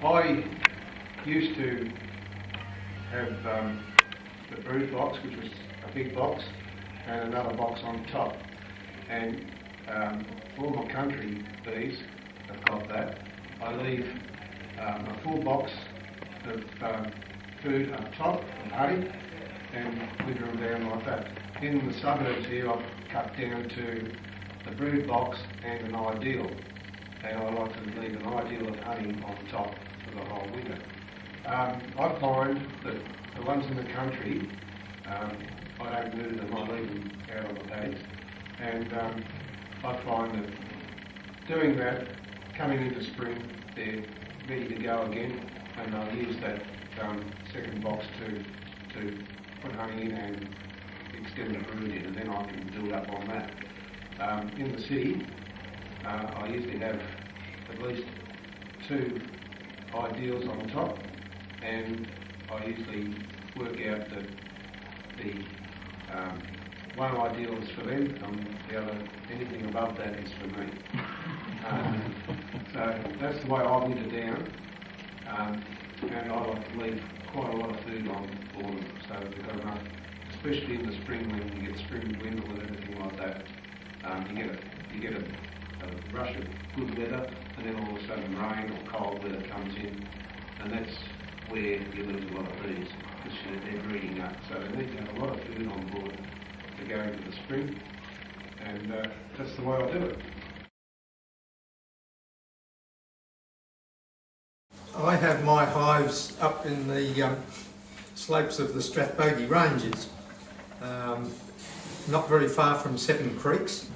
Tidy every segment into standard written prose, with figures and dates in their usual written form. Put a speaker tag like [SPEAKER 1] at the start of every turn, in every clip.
[SPEAKER 1] I used to have the brood box, which was a big box, and another box on top. And all my country bees have got that. I leave a full box of food up top, of honey, and winter them down like that. In the suburbs here, I've cut down to the brood box and an ideal. And I like to leave an ideal of honey on top for the whole winter. I find that the ones in the country, I don't move them, I leave them out on the paddocks. And I find that doing that, coming into spring, they're ready to go again, and I'll use that second box to put honey in and extend the brood in, and then I can build up on that. In the city, I usually have at least 2 ideals on top, and I usually work out that the one ideal is for them, and the other, anything above that is for me. So that's the way I winter down, and I like to leave quite a lot of food on for them, so they've got enough, especially in the spring when you get spring wind and everything like that. You get a rush of good weather, and then all of a sudden rain or cold weather comes in, and that's where you lose a lot of bees, because they're breeding up. So they need to have a lot of food on board to go into the spring, and that's the way I do it.
[SPEAKER 2] I have my hives up in the slopes of the Strathbogie Ranges, not very far from Seven Creeks.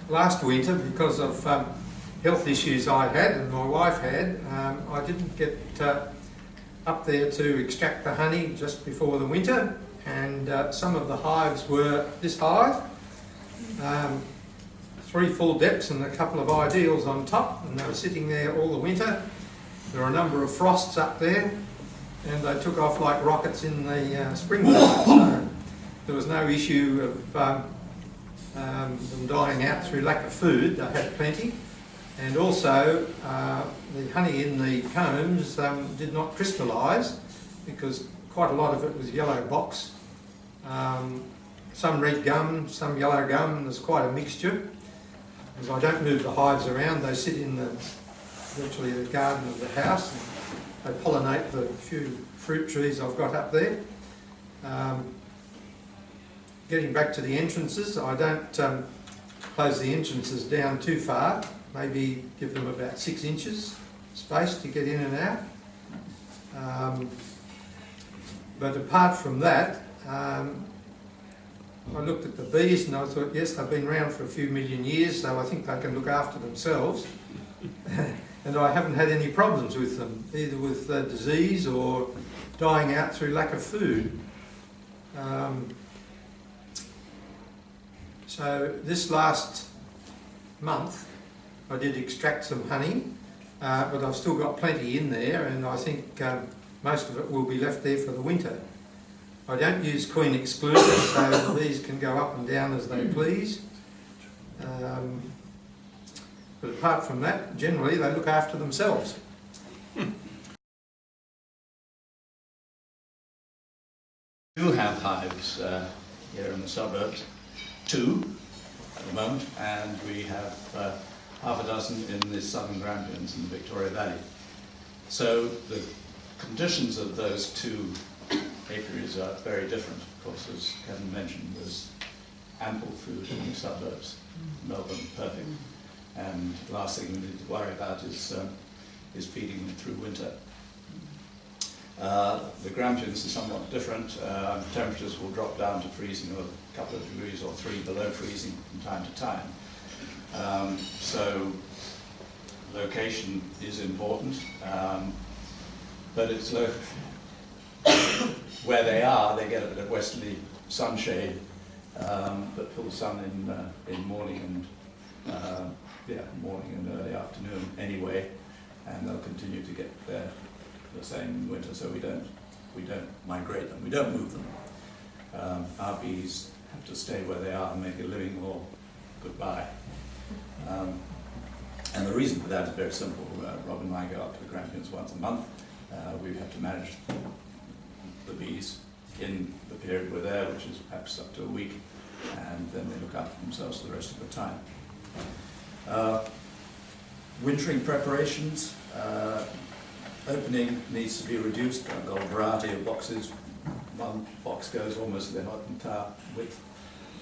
[SPEAKER 2] Last winter, because of health issues I had and my wife had, I didn't get up there to extract the honey just before the winter, and some of the hives were this high, 3 full depths and a couple of ideals on top, and they were sitting there all the winter. There were a number of frosts up there, and they took off like rockets in the spring time, so there was no issue of them dying out through lack of food. They had plenty, and also the honey in the combs did not crystallise, because quite a lot of it was yellow box, some red gum, some yellow gum. There's quite a mixture. As I don't move the hives around, they sit in virtually the garden of the house, and they pollinate the few fruit trees I've got up there. Getting back to the entrances, I don't close the entrances down too far, maybe give them about 6 inches space to get in and out. But apart from that, I looked at the bees and I thought, yes, they've been around for a few million years, so I think they can look after themselves. And I haven't had any problems with them, either with disease or dying out through lack of food. So this last month I did extract some honey, but I've still got plenty in there, and I think most of it will be left there for the winter. I don't use queen excluder, so the bees can go up and down as they please. But apart from that, generally they look after themselves.
[SPEAKER 3] We do have hives here in the suburbs, 2 at the moment, and we have half a dozen in the southern Grampians in the Victoria Valley. So the conditions of those 2 apiaries are very different. Of course, as Kevin mentioned, there's ample food in the suburbs. Melbourne, perfect. And the last thing we need to worry about is feeding them through winter. The Grampians are somewhat different. Temperatures will drop down to freezing, or a couple of degrees or 3 below freezing from time to time. So location is important, but it's where they are, they get a bit of westerly sunshade, but full sun in morning and morning and early afternoon anyway, and they'll continue to get there the same in winter, so we don't migrate them, we don't move them. Our bees have to stay where they are and make a living, or goodbye. And the reason for that is very simple. Rob and I go up to the Grampians once a month. We have to manage the bees in the period we're there, which is perhaps up to a week, and then they look after themselves for the rest of the time. Wintering preparations, opening needs to be reduced. I've got a variety of boxes. One box goes almost the entire width.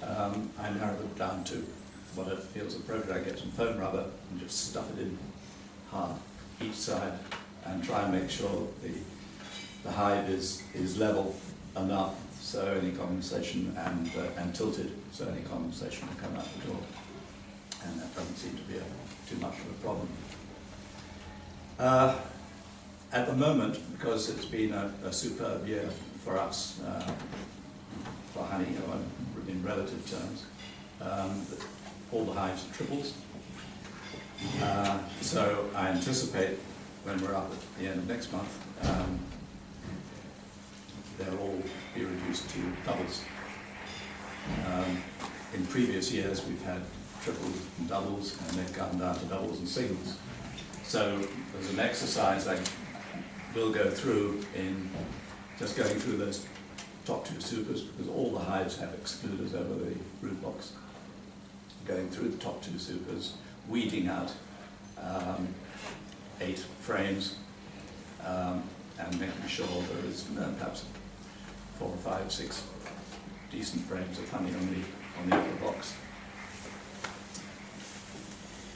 [SPEAKER 3] I narrow them down to whatever feels appropriate. I get some foam rubber and just stuff it in hard each side and try and make sure the hive is level enough so any condensation and tilted so any condensation will come out the door. And that doesn't seem to be too much of a problem. At the moment, because it's been a superb year for us for honey, in relative terms, all the hives are triples. So I anticipate when we're up at the end of next month, they'll all be reduced to doubles. In previous years, we've had triples and doubles, and they've gone down to doubles and singles. So there's an exercise I will go through in just going through those top two supers, because all the hives have excluders over the brood box. Going through the top two supers, weeding out 8 frames, and making sure there is perhaps 4 or 5, 6 decent frames of honey on the upper box.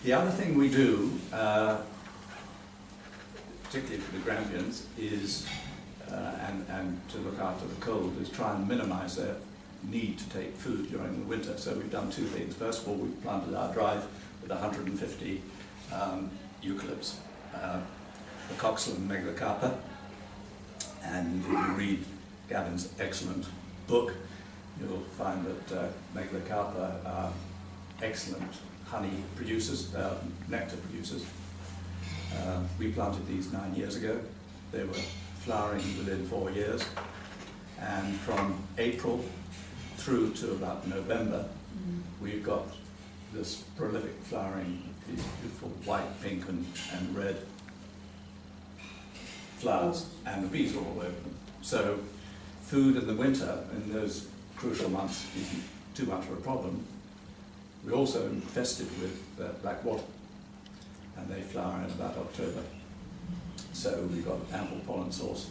[SPEAKER 3] The other thing we do, particularly for the Grampians, is and to look after the cold, is try and minimise their need to take food during the winter. So we've done 2 things. First of all, we've planted our drive with 150 eucalypts, the coxswain and megalocarpa. And if you read Gavin's excellent book, you'll find that megalocarpa are excellent honey producers, nectar producers. We planted these 9 years ago. They were flowering within 4 years, and from April through to about November, we've got this prolific flowering, these beautiful white, pink and red flowers, and the bees are all over them. So food in the winter, in those crucial months, isn't too much of a problem. We're also infested with black wattle, and they flower in about October. So we've got ample pollen source,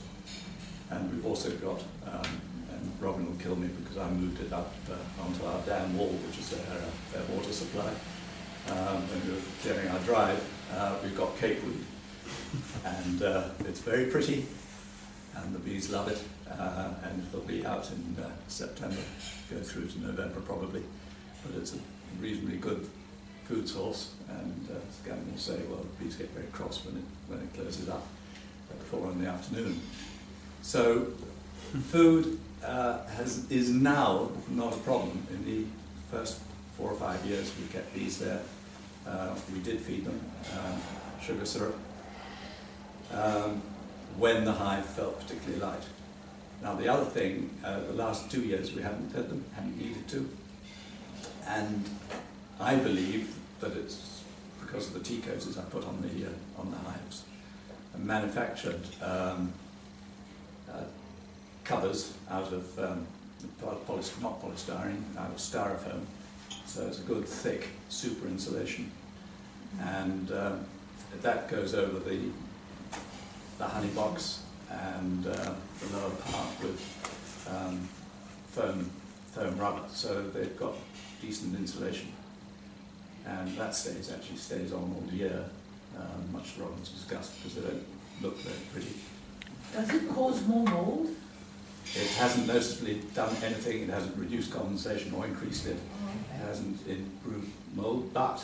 [SPEAKER 3] and we've also got, and Robin will kill me because I moved it up onto our dam wall, which is their water supply. When we were clearing our drive, we've got cakeweed, and it's very pretty, and the bees love it, and it'll be out in September, go through to November probably, but it's a reasonably good food source, and Gavin will say, well, the bees get very cross when it closes up at 4 in the afternoon. So food is now not a problem. In the first 4 or 5 years we kept bees there, we did feed them sugar syrup when the hive felt particularly light. Now the other thing, the last 2 years we haven't fed them, haven't needed to, and I believe that it's because of the tea cozies I put on the hives. And manufactured covers out of not polystyrene, out of styrofoam. So it's a good thick super insulation, and that goes over the honey box and the lower part with foam rubber. So they've got decent insulation, and that actually stays on all year, much to Robin's disgust, because they don't look very pretty.
[SPEAKER 4] Does it cause more mould?
[SPEAKER 3] It hasn't noticeably done anything. It hasn't reduced condensation or increased it.
[SPEAKER 4] Oh, okay.
[SPEAKER 3] It hasn't improved mould, but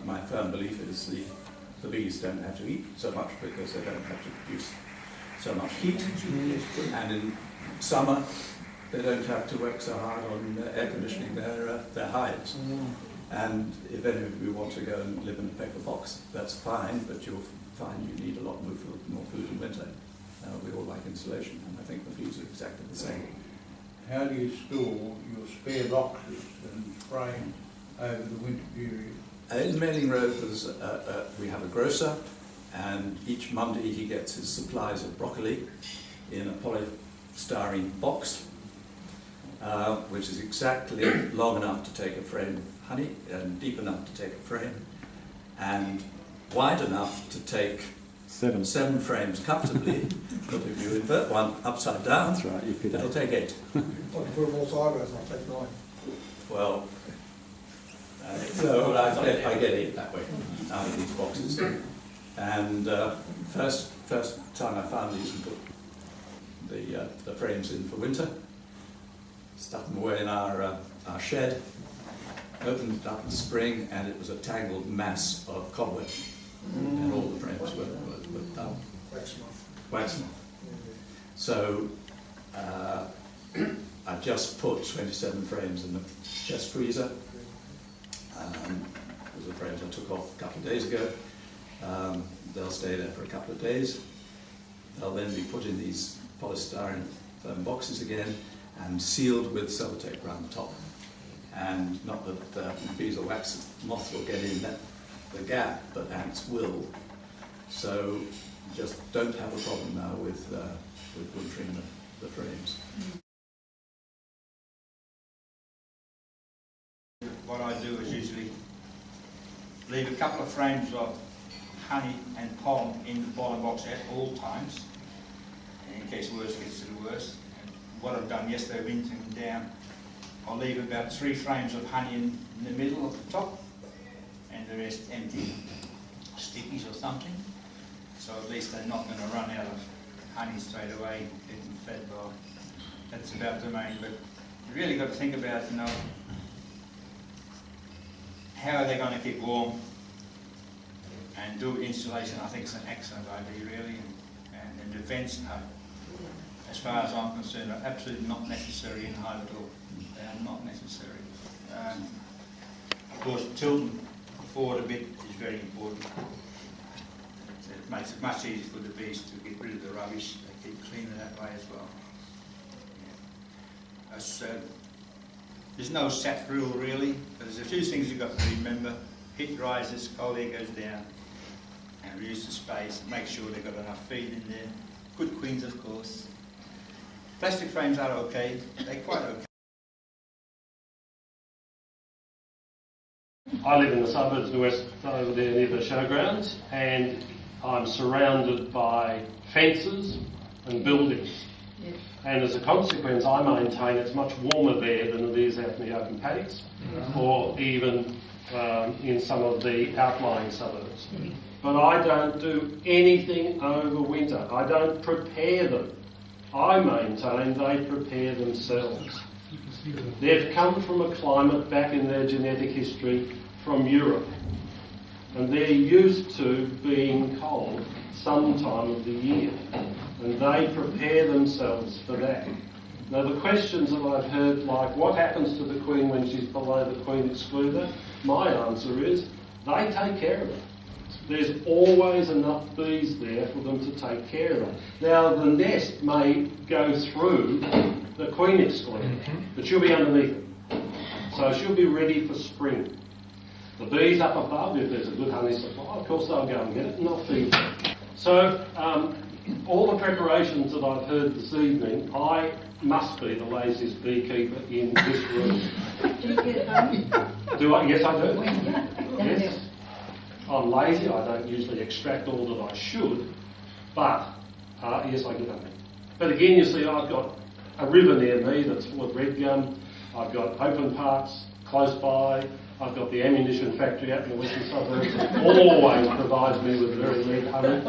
[SPEAKER 3] my firm belief is the bees don't have to eat so much because they don't have to produce so much heat, and in summer they don't have to work so hard on air conditioning their hives. And if any of you want to go and live in a paper box, that's fine, but you'll find you need a lot more food in winter. We all like insulation, and I think the bees are exactly the same.
[SPEAKER 5] How do you store your spare boxes and frames over the winter period?
[SPEAKER 3] In the mailing road, we have a grocer, and each Monday he gets his supplies of broccoli in a polystyrene box, which is exactly long enough to take a frame of honey, and deep enough to take a frame, and wide enough to take seven frames comfortably. But if you invert one upside down, that's right, it'll take 8.
[SPEAKER 5] I can put them all sideways and I'll take 9.
[SPEAKER 3] Well, so I get 8 that way out of these boxes. And first time I found these and put the frames in for winter, stuck them away in our shed, opened it up in the spring, and it was a tangled mass of cobweb. And all the frames were done. Wax moth.
[SPEAKER 5] Yeah.
[SPEAKER 3] So I just put 27 frames in the chest freezer. Those are frames I took off a couple of days ago. They'll stay there for a couple of days. They'll then be put in these polystyrene foam boxes again and sealed with sellotape around the top. And not that bees or wax moths will get in the gap, but ants will. So just don't have a problem now with wintering the frames.
[SPEAKER 6] What I do is usually leave a couple of frames of honey and pollen in the bottom box at all times, in case worse gets to the worst. And what I've done yesterday, wintering down, I'll leave about 3 frames of honey in the middle of the top, and the rest empty stickies or something. So at least they're not going to run out of honey straight away, getting fed by. That's about the main. But you really got to think about, how are they going to keep warm, and do insulation. I think it's an excellent idea, really. And defence, no. As far as I'm concerned, are absolutely not necessary in hive at all. They are not necessary. Of course, tilting forward a bit is very important. It makes it much easier for the bees to get rid of the rubbish. They keep cleaner that way as well. Yeah. There's no set rule really, but there's a few things you've got to remember. Heat rises, cold air goes down, and reduce the space. Make sure they've got enough feed in there. Good queens, of course. Plastic frames are okay. They're quite okay.
[SPEAKER 7] I live in the suburbs of the west over there near the showgrounds, and I'm surrounded by fences and buildings.
[SPEAKER 4] Yes.
[SPEAKER 7] And as a consequence, I maintain it's much warmer there than it is out in the open paddocks, or even in some of the outlying suburbs. But I don't do anything over winter. I don't prepare them. I maintain they prepare themselves. They've come from a climate back in their genetic history from Europe, and they're used to being cold some time of the year, and they prepare themselves for that. Now the questions that I've heard, like what happens to the queen when she's below the queen excluder, my answer is they take care of it. There's always enough bees there for them to take care of it. Now the nest may go through the queen excluder, but she'll be underneath it. So she'll be ready for spring. The bees up above, if there's a good honey supply, of course they'll go and get it and they'll feed it. So all the preparations that I've heard this evening, I must be the laziest beekeeper in this room.
[SPEAKER 4] Do you get honey?
[SPEAKER 7] Do I? Yes, I do.
[SPEAKER 4] When?
[SPEAKER 7] Yes. I'm lazy. I don't usually extract all that I should, but yes, I get honey. But again, you see, I've got a river near me that's full of red gum. I've got open parks close by. I've got the ammunition factory out in the western suburbs that always provides me with very red honey.